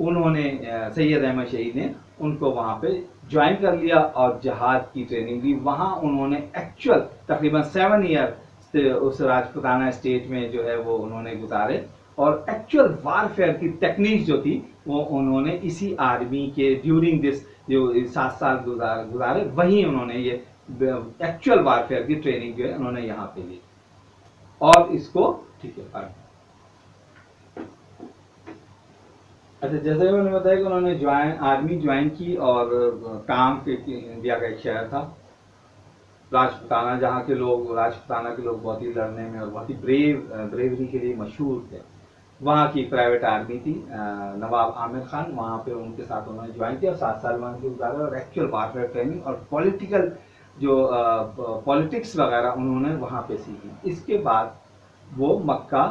انہوں نے سید احمد شہید نے ان کو وہاں پہ جوائن کر لیا اور جہاد کی ٹریننگ دی. وہاں انہوں نے ایکچوئل تقریباً 7 ایئر اس راجپوتانہ اسٹیٹ میں جو ہے وہ انہوں نے گزارے, اور ایکچوئل وارفیئر کی ٹیکنیک جو تھی وہ انہوں نے اسی آرمی کے ڈیورنگ دس جو 7 سال گزارے, وہیں انہوں نے یہ ایکچوئل وارفیئر کی ٹریننگ جو ہے انہوں نے یہاں پہ لی. اور اس کو ٹھیک ہے, اچھا جیسے میں نے بتایا کہ انہوں نے آرمی جوائن کی, اور کام کے انڈیا کا ایک شہر تھا راجپوتانہ, جہاں کے لوگ راجپوتانہ کے لوگ بہت ہی لڑنے میں اور بہت ہی بریوری کے لیے مشہور تھے. وہاں کی پرائیویٹ آرمی تھی نواب عامر خان, وہاں پہ ان کے ساتھ انہوں نے جوائن کیا, 7 سال وہاں کے گزارے, اور ایکچوئل وارفیئر ٹریننگ اور پولیٹیکل جو پالیٹکس وغیرہ انہوں نے وہاں پہ سیکھی. اس کے بعد وہ مکہ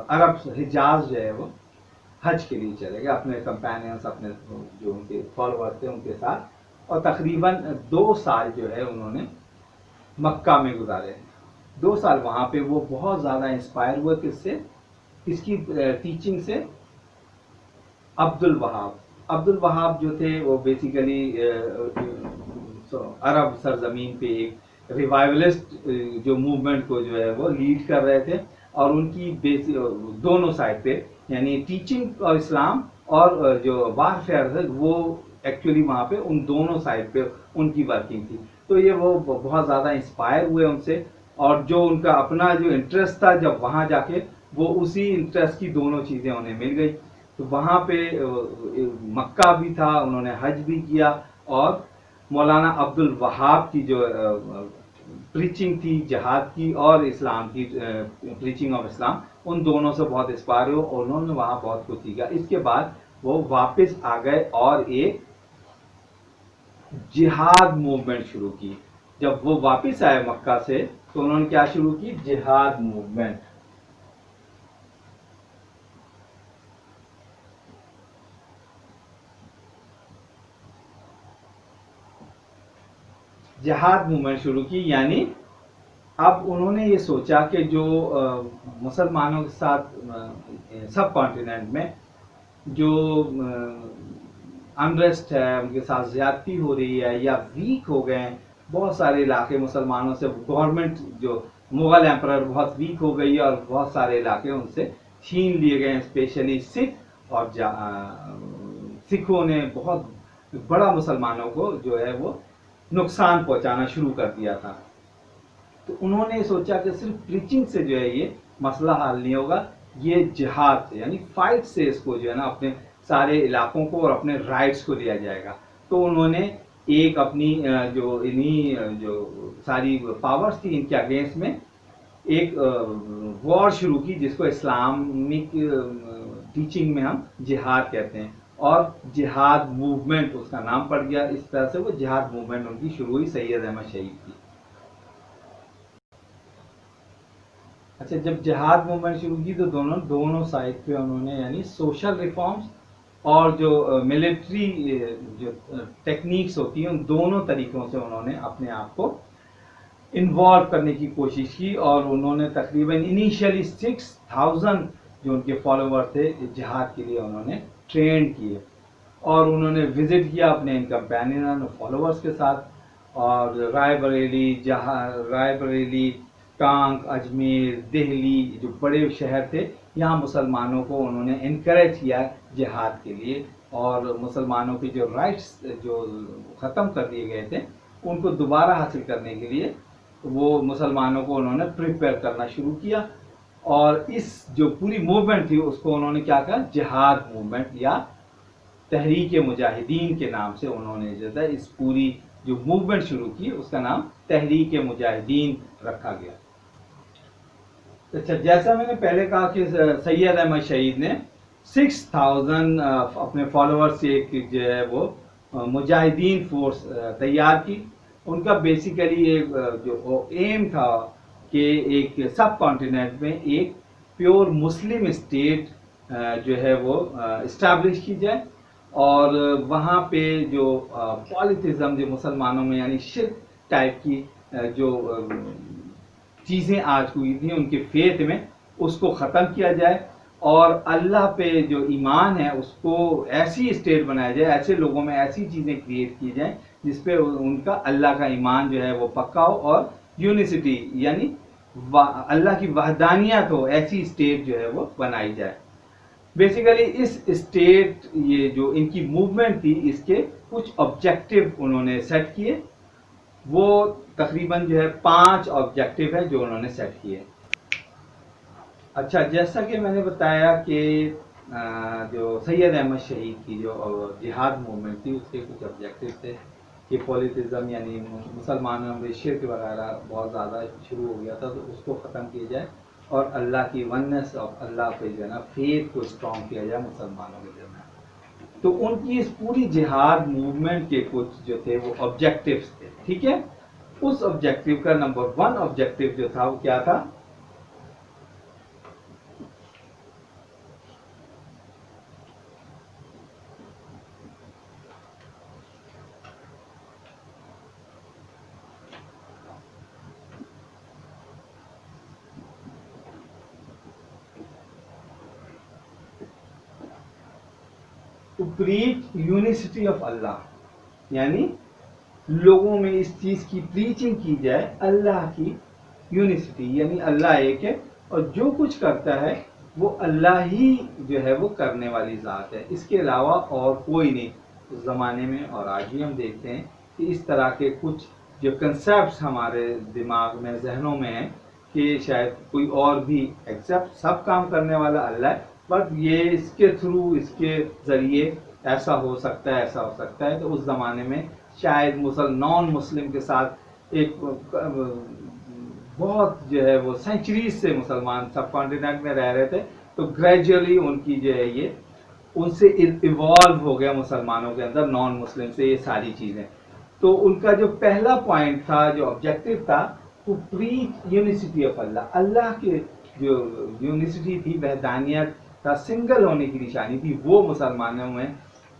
عرب حجاز جو ہے وہ حج کے لیے چلے گئے اپنے کمپینینس, اپنے جو ان کے فالوورز تھے ان کے ساتھ, اور تقریباً 2 سال جو ہے انہوں نے مکہ میں گزارے. 2 سال وہاں پہ وہ بہت زیادہ انسپائر ہوئے, کس سے, کس کی ٹیچنگ سے, عبد الوہاب جو تھے وہ بیسیکلی عرب سرزمین پہ ایک ریوائولسٹ جو موومنٹ کو جو ہے وہ لیڈ کر رہے تھے, اور ان کی دونوں سائڈ پہ یعنی ٹیچنگ اور اسلام اور جو وارفیئر ہے وہ ایکچولی وہاں پہ ان دونوں سائڈ پہ ان کی ورکنگ تھی. تو یہ وہ بہت زیادہ انسپائر ہوئے ان سے, اور جو ان کا اپنا جو انٹرسٹ تھا جب وہاں جا کے وہ اسی انٹرسٹ کی دونوں چیزیں انہیں مل گئی. تو وہاں پہ مکہ بھی تھا, انہوں نے حج بھی کیا, اور مولانا عبد الوہاب کی جو پریچنگ تھی جہاد کی اور اسلام کی پریچنگ آف اسلام, ان دونوں سے بہت انسپائر ہوئے, اور انہوں نے وہاں بہت کچھ سیکھا. اس کے بعد وہ واپس آ گئے اور ایک جہاد موومنٹ شروع کی. جب وہ واپس آئے مکہ سے تو انہوں نے کیا شروع کی, جہاد موومنٹ. جہاد موومنٹ شروع کی, یعنی اب انہوں نے یہ سوچا کہ جو مسلمانوں کے ساتھ سب کانٹیننٹ میں جو انریسٹ ہے, ان کے ساتھ زیادتی ہو رہی ہے یا ویک ہو گئے ہیں بہت سارے علاقے مسلمانوں سے, گورنمنٹ جو مغل ایمپرر بہت ویک ہو گئی ہے اور بہت سارے علاقے ان سے چھین لیے گئے ہیں, اسپیشلی سکھ, اور سکھوں نے بہت بڑا مسلمانوں کو جو ہے وہ نقصان پہنچانا شروع کر دیا تھا. تو انہوں نے سوچا کہ صرف پریچنگ سے جو ہے یہ مسئلہ حل نہیں ہوگا, یہ جہاد سے یعنی فائٹ سے اس کو جو ہے نا اپنے سارے علاقوں کو اور اپنے رائٹس کو دیا جائے گا. تو انہوں نے ایک اپنی جو انہی جو ساری پاورز تھی ان کے اگینسٹ میں ایک وار شروع کی, جس کو اسلامک ٹیچنگ میں ہم جہاد کہتے ہیں, اور جہاد موومنٹ اس کا نام پڑ گیا. اس طرح سے وہ جہاد موومنٹ ان کی شروع ہوئی سید احمد شہید کی. اچھا, جب جہاد موومنٹ شروع کی تو دونوں سائڈ پہ انہوں نے یعنی سوشل ریفارمز اور جو ملٹری جو ٹیکنیکس ہوتی ہیں ان دونوں طریقوں سے انہوں نے اپنے آپ کو انوالو کرنے کی کوشش کی, اور انہوں نے تقریباً انیشیلی 6000 جو ان کے فالوور تھے جہاد کے لیے انہوں نے ٹرین کیے, اور انہوں نے وزٹ کیا اپنے ان کمپینین فالوورز کے ساتھ, اور رائے بریلی, ٹانک, اجمیر, دہلی جو بڑے شہر تھے یہاں مسلمانوں کو انہوں نے انکریج کیا جہاد کے لیے, اور مسلمانوں کے جو رائٹس جو ختم کر دیے گئے تھے ان کو دوبارہ حاصل کرنے کے لیے وہ مسلمانوں کو انہوں نے پریپیئر کرنا شروع کیا. اور اس جو پوری موومنٹ تھی اس کو انہوں نے کیا کہا, جہاد موومنٹ یا تحریک مجاہدین کے نام سے انہوں نے جو ہے اس پوری جو موومنٹ شروع کی اس کا نام تحریک مجاہدین رکھا گیا. اچھا, جیسا میں نے پہلے کہا کہ سید احمد شہید نے 6000 اپنے فالوور سے ایک جو ہے وہ مجاہدین فورس تیار کی. ان کا بیسیکلی ایک جو ایم تھا کہ ایک سب کانٹیننٹ میں ایک پیور مسلم اسٹیٹ جو ہے وہ اسٹیبلش کی جائے, اور وہاں پہ جو پالیتزم جو مسلمانوں میں یعنی شرک ٹائپ کی جو چیزیں آج ہوئی تھیں ان کے فیتھ میں اس کو ختم کیا جائے, اور اللہ پہ جو ایمان ہے اس کو ایسی اسٹیٹ بنایا جائے، ایسے لوگوں میں ایسی چیزیں کریٹ کی جائیں جس پہ ان کا اللہ کا ایمان جو ہے وہ پکا ہو، اور یونیسٹی یعنی اللہ کی وحدانیت ہو، ایسی اسٹیٹ جو ہے وہ بنائی جائے۔ بیسیکلی اس اسٹیٹ، یہ جو ان کی موومنٹ تھی، اس کے کچھ آبجیکٹو انہوں نے سیٹ کیے، وہ تقریباً جو ہے 5 آبجیکٹو ہے جو انہوں نے سیٹ کیے۔ اچھا، جیسا کہ میں نے بتایا کہ جو سید احمد شہید کی جو جہاد موومنٹ تھی، اس کے کچھ آبجیکٹو تھے کہ پولیٹزم یعنی مسلمانوں میں شرک وغیرہ بہت زیادہ شروع ہو گیا تھا، تو اس کو ختم کیا جائے اور اللہ کی وننس آف اللہ پہ جو ہے نا فیتھ کو اسٹرانگ کیا جائے مسلمانوں کے درمیان۔ تو ان کی اس پوری جہاد موومنٹ کے کچھ جو تھے وہ آبجیکٹیوز تھے، ٹھیک ہے۔ اس آبجیکٹیو کا نمبر 1 آبجیکٹیو جو تھا وہ کیا تھا؟ ٹو پریچ یونیسٹی آف اللہ، یعنی لوگوں میں اس چیز کی پریچنگ کی جائے اللہ کی یونیسٹی، یعنی اللہ ایک ہے اور جو کچھ کرتا ہے وہ اللہ ہی جو ہے وہ کرنے والی ذات ہے، اس کے علاوہ اور کوئی نہیں۔ اس زمانے میں اور آج بھی ہم دیکھتے ہیں کہ اس طرح کے کچھ جو کنسیپٹس ہمارے دماغ میں، ذہنوں میں ہیں کہ شاید کوئی اور بھی ایکسیپٹ سب کام کرنے والا اللہ ہے، بٹ یہ اس کے تھرو، اس کے ذریعے ایسا ہو سکتا ہے، ایسا ہو سکتا ہے۔ تو اس زمانے میں شاید نان مسلم کے ساتھ ایک بہت جو ہے وہ سینچریز سے مسلمان سب کانٹیننٹ میں رہ رہے تھے، تو گریجولی ان کی جو ہے یہ ان سے ایوالو ہو گیا مسلمانوں کے اندر نان مسلم سے یہ ساری چیزیں۔ تو ان کا جو پہلا پوائنٹ تھا، جو آبجیکٹو تھا، ٹو پریچ یونیسٹی آف اللہ، اللہ کے جو یونیسٹی تھی، وحدانیت کا سنگل ہونے کی نشانی تھی، وہ مسلمانوں میں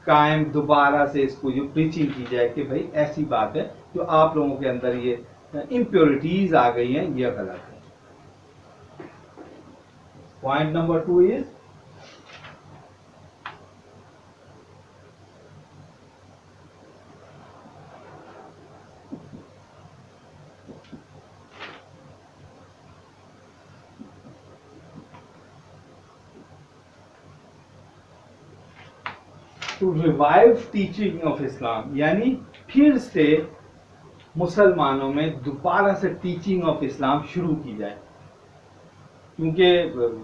قائم دوبارہ سے اس کو جو پریچنگ کی جائے کہ بھائی ایسی بات ہے، جو آپ لوگوں کے اندر یہ امپیورٹیز آ گئی ہیں، یہ غلط ہے۔ Point number 2 is to revive teaching of Islam, یعنی پھر سے مسلمانوں میں دوبارہ سے ٹیچنگ آف اسلام شروع کی جائے، کیونکہ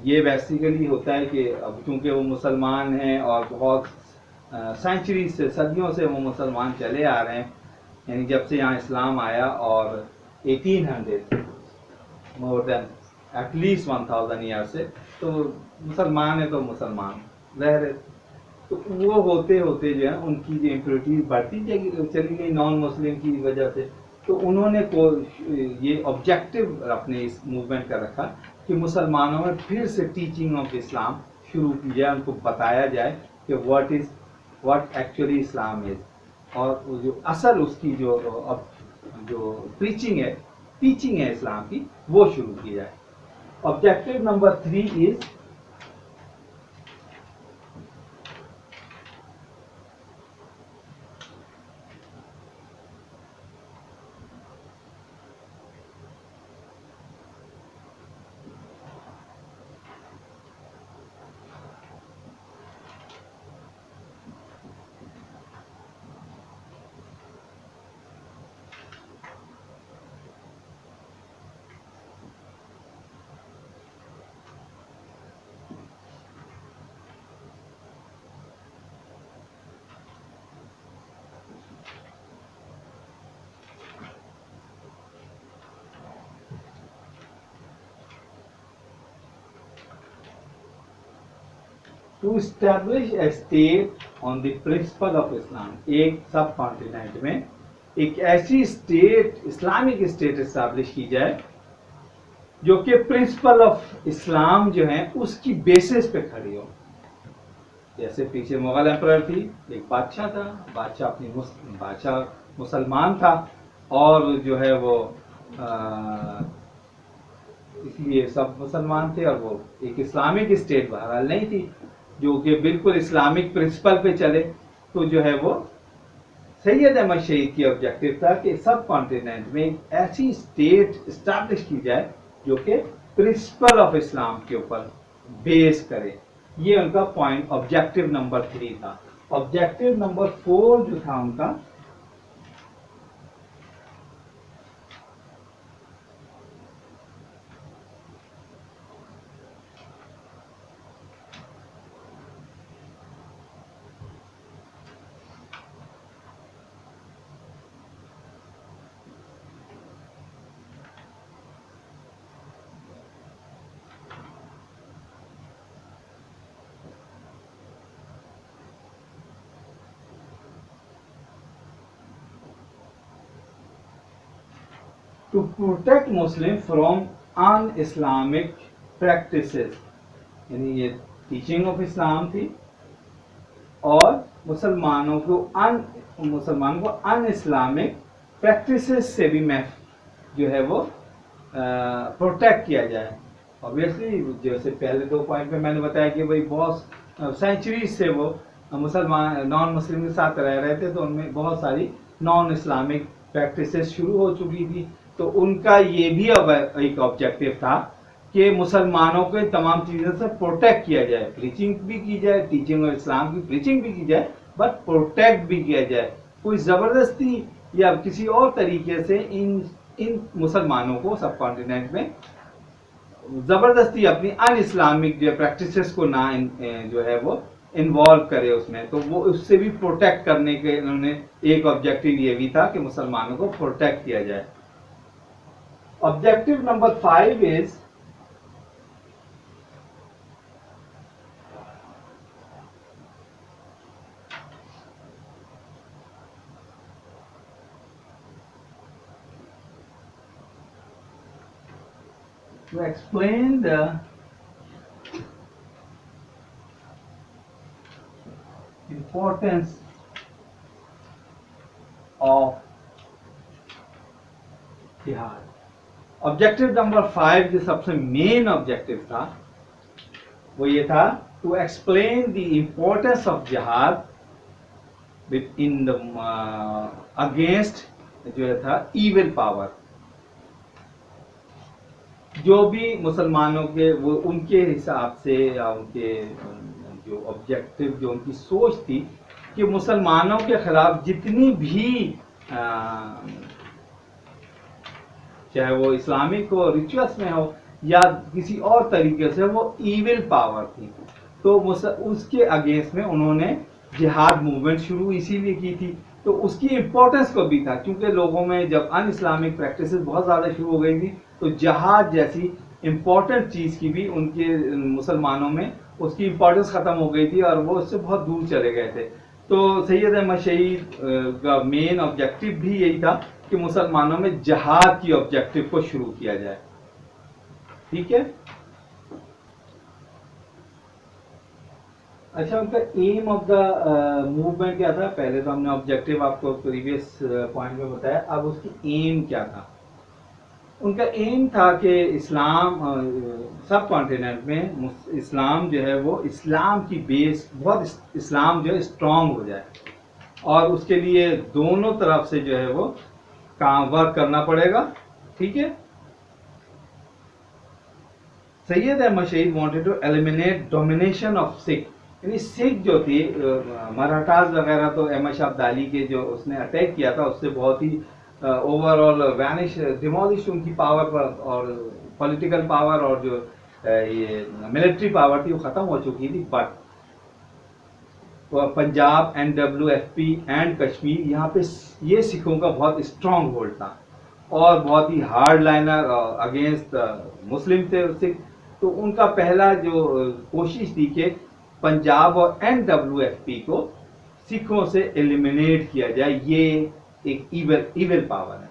یہ بیسیکلی ہوتا ہے کہ اب چونکہ وہ مسلمان ہیں اور بہت سینچری سے، صدیوں سے وہ مسلمان چلے آ رہے ہیں، یعنی جب سے یہاں اسلام آیا، اور 1800 مور دین ایٹ لیسٹ 1000 ایئر سے تو مسلمان ہے، تو مسلمان رہ رہے، تو وہ ہوتے ہوتے جو ہے ان کی جو امپیورٹیز بڑھتی چلی گئی نان مسلم کی وجہ سے۔ تو انہوں نے یہ آبجیکٹو اپنے اس موومنٹ کا رکھا کہ مسلمانوں میں پھر سے ٹیچنگ آف اسلام شروع کی جائے، ان کو بتایا جائے کہ واٹ ایکچولی اسلام از، اور جو اصل اس کی جو پریچنگ ہے، ٹیچنگ ہے اسلام کی، وہ شروع کی جائے۔ Objective number 3 is to establish a state on the principle of Islam, ایک سب کانٹیننٹ میں ایک ایسی اسٹیٹ، اسلامک اسٹیٹ اسٹیبلش کی جائے جو کہ پرنسپل آف اسلام جو ہیں اس کی بیسس پہ کھڑی ہو۔ جیسے پیچھے مغل امپرر تھی، ایک بادشاہ تھا، بادشاہ مسلمان تھا، اور جو ہے وہ اس لیے سب مسلمان تھے، اور وہ ایک اسلامک اسٹیٹ بہرحال نہیں تھی جو کہ بالکل اسلامک پرنسپل پہ چلے. تو جو ہے وہ سید احمد شہید کی آبجیکٹو تھا کہ سب کانٹیننٹ میں ایک ایسی اسٹیٹ اسٹیبلش کی جائے جو کہ پرنسپل آف اسلام کے اوپر بیس کرے. یہ ان کا پوائنٹ آبجیکٹو نمبر 3 تھا. آبجیکٹو نمبر 4 جو تھا ان کا، to protect Muslim from un-Islamic practices. یعنی یہ ٹیچنگ آف اسلام تھی اور مسلمانوں کو ان اسلامک پریکٹسز سے بھی جو ہے وہ پروٹیکٹ کیا جائے. اوبیسلی جیسے پہلے 2 پوائنٹ پہ میں نے بتایا کہ بھائی بہت سینچریز سے وہ مسلمان نان مسلم کے ساتھ رہ رہے تھے، تو ان میں بہت ساری نان اسلامک پریکٹسز شروع ہو چکی تھی. تو ان کا یہ بھی ایک آبجیکٹو تھا کہ مسلمانوں کو تمام چیزوں سے پروٹیکٹ کیا جائے، پریچنگ بھی کی جائے، ٹیچنگ اور اسلام کی پریچنگ بھی کی جائے، بٹ پروٹیکٹ بھی کیا جائے. کوئی زبردستی یا کسی اور طریقے سے ان مسلمانوں کو سب کانٹیننٹ میں زبردستی اپنی ان اسلامک جو پریکٹسز کو نہ جو ہے وہ انوالو کرے اس میں. تو وہ اس سے بھی پروٹیکٹ کرنے کے انہوں نے ایک آبجیکٹو یہ بھی تھا کہ مسلمانوں کو پروٹیکٹ کیا جائے. Objective number 5 is to explain the importance of jihad. Objective number 5 جو سب سے مین آبجیکٹو تھا وہ یہ تھا to explain the importance of جہاد ان اگینسٹ جو تھا ایول پاور. جو بھی مسلمانوں کے وہ ان کے حساب سے یا ان کے جو آبجیکٹو جو ان کی سوچ تھی کہ مسلمانوں کے خلاف جتنی بھی چاہے وہ اسلامک ہو، ریچولس میں ہو یا کسی اور طریقے سے، وہ ایول پاور تھی. تو اس کے اگینسٹ میں انہوں نے جہاد موومنٹ شروع اسی لیے کی تھی. تو اس کی امپورٹنس کو بھی تھا کیونکہ لوگوں میں جب ان اسلامک پریکٹسز بہت زیادہ شروع ہو گئی تھی تو جہاد جیسی امپورٹنٹ چیز کی بھی ان کے مسلمانوں میں اس کی امپورٹنس ختم ہو گئی تھی اور وہ اس سے بہت دور چلے گئے تھے. تو سید احمد شہید کا مین آبجیکٹو بھی یہی تھا کہ مسلمانوں میں جہاد کی آبجیکٹو کو شروع کیا جائے. ٹھیک ہے. اچھا، ان کا ایم آف دا موومنٹ کیا تھا؟ پہلے تو ہم نے آبجیکٹو آپ کو پریویس پوائنٹ میں بتایا، اب اس کی ایم کیا تھا؟ ان کا ایم تھا کہ اسلام سب کانٹیننٹ میں اسلام جو ہے وہ اسلام کی بیس بہت اسلام جو ہے اسٹرانگ ہو جائے، اور اس کے لیے دونوں طرف سے جو ہے وہ کام ورک کرنا پڑے گا. ٹھیک ہے. Syed Ahmad Shaheed wanted to eliminate domination of Sikh. یعنی سکھ جو تھی مراٹھاز وغیرہ تو احمد شاہ ابدالی کے جو اس نے اٹیک کیا تھا اس سے بہت ہی اوور آل وینش ڈیمولش ان کی پاور پر، اور پولیٹیکل پاور اور جو یہ ملٹری پاور تھی وہ ختم ہو چکی تھی. But Punjab NWFP and Kashmir یہاں پہ یہ سکھوں کا بہت اسٹرانگ ہولڈ تھا اور بہت ہی ہارڈ لائنر اگینسٹ مسلم تھے سکھ. تو ان کا پہلا جو کوشش تھی کہ پنجاب اور NWFP کو سکھوں سے ایلیمینیٹ کیا جائے. یہ ایک ایول پاور ہے.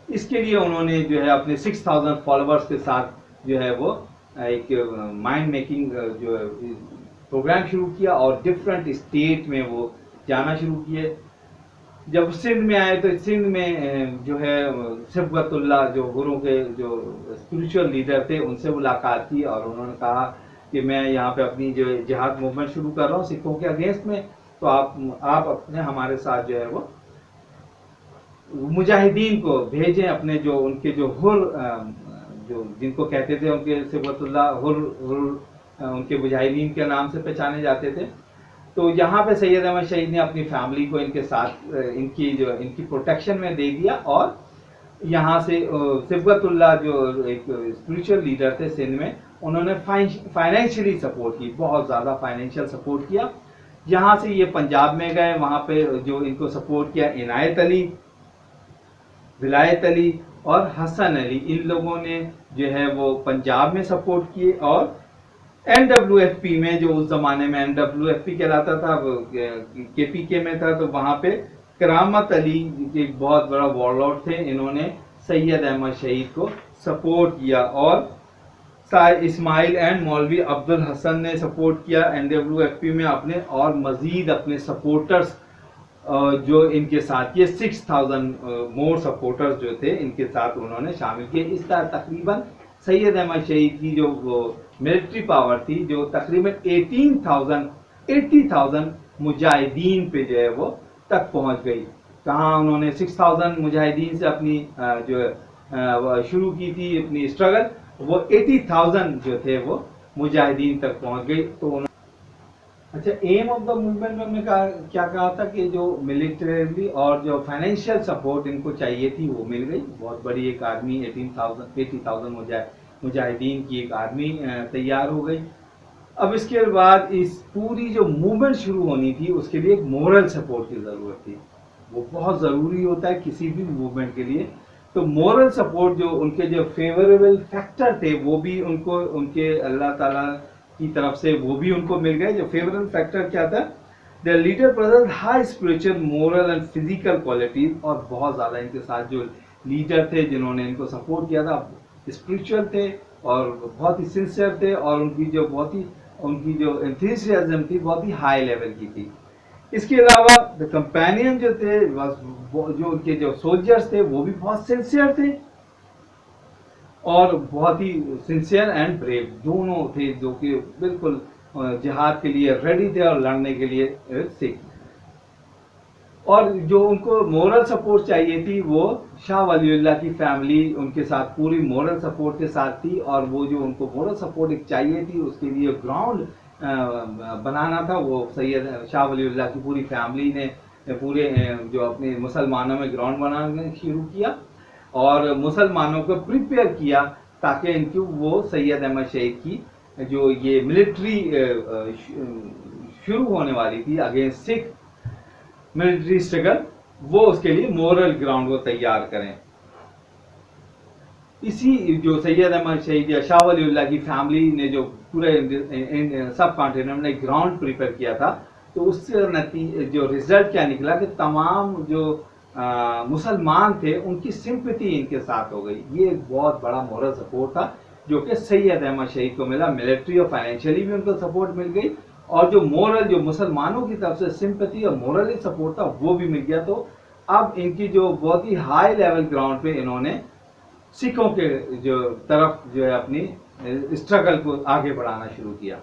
اس کے لیے انہوں نے جو ہے اپنے 6000 فالوورز کے ساتھ جو ہے وہ ایک مائنڈ میکنگ جو پروگرام شروع کیا اور ڈفرینٹ اسٹیٹ میں وہ جانا شروع کیے. جب سندھ میں آئے تو سندھ میں جو ہے صبغت اللہ جو گرو کے جو اسپریچول لیڈر تھے ان سے ملاقات کی اور انہوں نے کہا کہ میں یہاں پہ اپنی جو جہاد موومنٹ شروع کر رہا ہوں سکھوں کے اگینسٹ میں، تو آپ اپنے ہمارے ساتھ جو ہے وہ مجاہدین کو بھیجیں، اپنے جو ان کے جو جو جن کو کہتے تھے ان کے صبغت اللہ ان کے مجاہدین کے نام سے پہچانے جاتے تھے. تو یہاں پہ سید احمد شہید نے اپنی فیملی کو ان کے ساتھ ان کی پروٹیکشن میں دے دیا، اور یہاں سے صبغت اللہ جو ایک اسپریچول لیڈر تھے سندھ میں، انہوں نے فائنینشلی سپورٹ کی، بہت زیادہ فائنینشیل سپورٹ کیا. یہاں سے یہ پنجاب میں گئے، وہاں پہ جو ان کو سپورٹ کیا عنایت علی، ولایت علی اور حسن علی، ان لوگوں نے جو ہے وہ پنجاب میں سپورٹ کیے. اور این ڈبلو ایف پی میں، جو اس زمانے میں این ڈبلو ایف پی کہلاتا تھا، کے پی کے میں تھا، تو وہاں پہ کرامت علی ایک بہت بڑا وارلورڈ تھے، انہوں نے سید احمد شہید کو سپورٹ کیا. اور اسماعیل اینڈ مولوی عبد الحسن نے سپورٹ کیا این ڈبلو ایف پی میں اپنے، اور مزید اپنے سپورٹرز جو ان کے ساتھ یہ 6000 مور سپورٹرز جو تھے ان کے ساتھ انہوں نے شامل کیے. اس طرح تقریباً سید احمد شہید کی جو ملٹری پاور تھی جو تقریباً 80,000 مجاہدین پہ جو ہے وہ تک پہنچ گئی. کہاں انہوں نے 6000 مجاہدین سے اپنی جو شروع کی تھی اپنی اسٹرگل، وہ 80,000 جو تھے وہ مجاہدین تک پہنچ گئی. تو اچھا، ایم آف دا موومنٹ میں ہم نے کیا کہا تھا کہ جو ملٹریلی اور جو فائنینشیل سپورٹ ان کو چاہیے تھی وہ مل گئی. بہت بڑی ایک آرمی 80,000 مجاہدین کی ایک آرمی تیار ہو گئی. اب اس کے بعد اس پوری جو موومنٹ شروع ہونی تھی اس کے لیے ایک مورل سپورٹ کی ضرورت تھی. وہ بہت ضروری ہوتا ہے کسی بھی موومنٹ کے لیے. تو مورل سپورٹ جو ان کے جو فیوریبل فیکٹر تھے وہ بھی ان کو ان کے اللہ تعالیٰ کی طرف سے وہ بھی ان کو مل گئے. جو فیوریبل فیکٹر کیا تھا؟ The leader possessed high spiritual, moral and physical qualities. اور بہت زیادہ ان کے ساتھ جو لیڈر تھے جنہوں نے ان کو سپورٹ کیا تھا اسپریچول تھے اور بہت ہی سنسیئر تھے، اور ان کی جو انتھوسیازم تھی بہت ہی ہائی لیول کی تھی. اس کے علاوہ دا کمپینین جو تھے، جو ان کے جو سولجرز تھے وہ بھی بہت سنسیئر تھے، اور بہت ہی سنسیئر اینڈ بریو دونوں تھے، جو کہ بالکل جہاد کے لیے ریڈی تھے اور لڑنے کے لیے سیکھ. اور جو ان کو مورل سپورٹ چاہیے تھی وہ شاہ ولی اللہ کی فیملی ان کے ساتھ پوری مورل سپورٹ کے ساتھ تھی. اور وہ جو ان کو مورل سپورٹ ایک چاہیے تھی اس کے لیے گراؤنڈ بنانا تھا، وہ سید شاہ ولی اللہ کی پوری فیملی نے پورے جو اپنے مسلمانوں میں گراؤنڈ بنانا شروع کیا اور مسلمانوں کو پریپیئر کیا تاکہ ان کی وہ سید احمد شہید کی جو یہ ملٹری شروع ہونے والی تھی اگینسٹ سکھ ملٹری اسٹرگل، وہ اس کے لیے مورل گراؤنڈ کو تیار کریں. اسی جو سید احمد شہید یا شاہ ولی اللہ کی فیملی نے جو پورے سب کانٹیننٹ میں گراؤنڈ پریپیئر کیا تھا، تو اس سے جو ریزلٹ کیا نکلا کہ تمام جو مسلمان تھے ان کی سمپتھی ان کے ساتھ ہو گئی. یہ ایک بہت بڑا مورل سپورٹ تھا جو کہ سید احمد شہید کو ملا. ملٹری اور فائنینشلی بھی ان کو سپورٹ مل گئی، اور جو مورل جو مسلمانوں کی طرف سے سمپتھی اور مورل سپورٹ تھا وہ بھی مل گیا. تو اب ان کی جو بہت ہی ہائی لیول گراؤنڈ پہ انہوں نے سکھوں کے جو طرف جو ہے اپنی اسٹرگل کو آگے بڑھانا شروع کیا.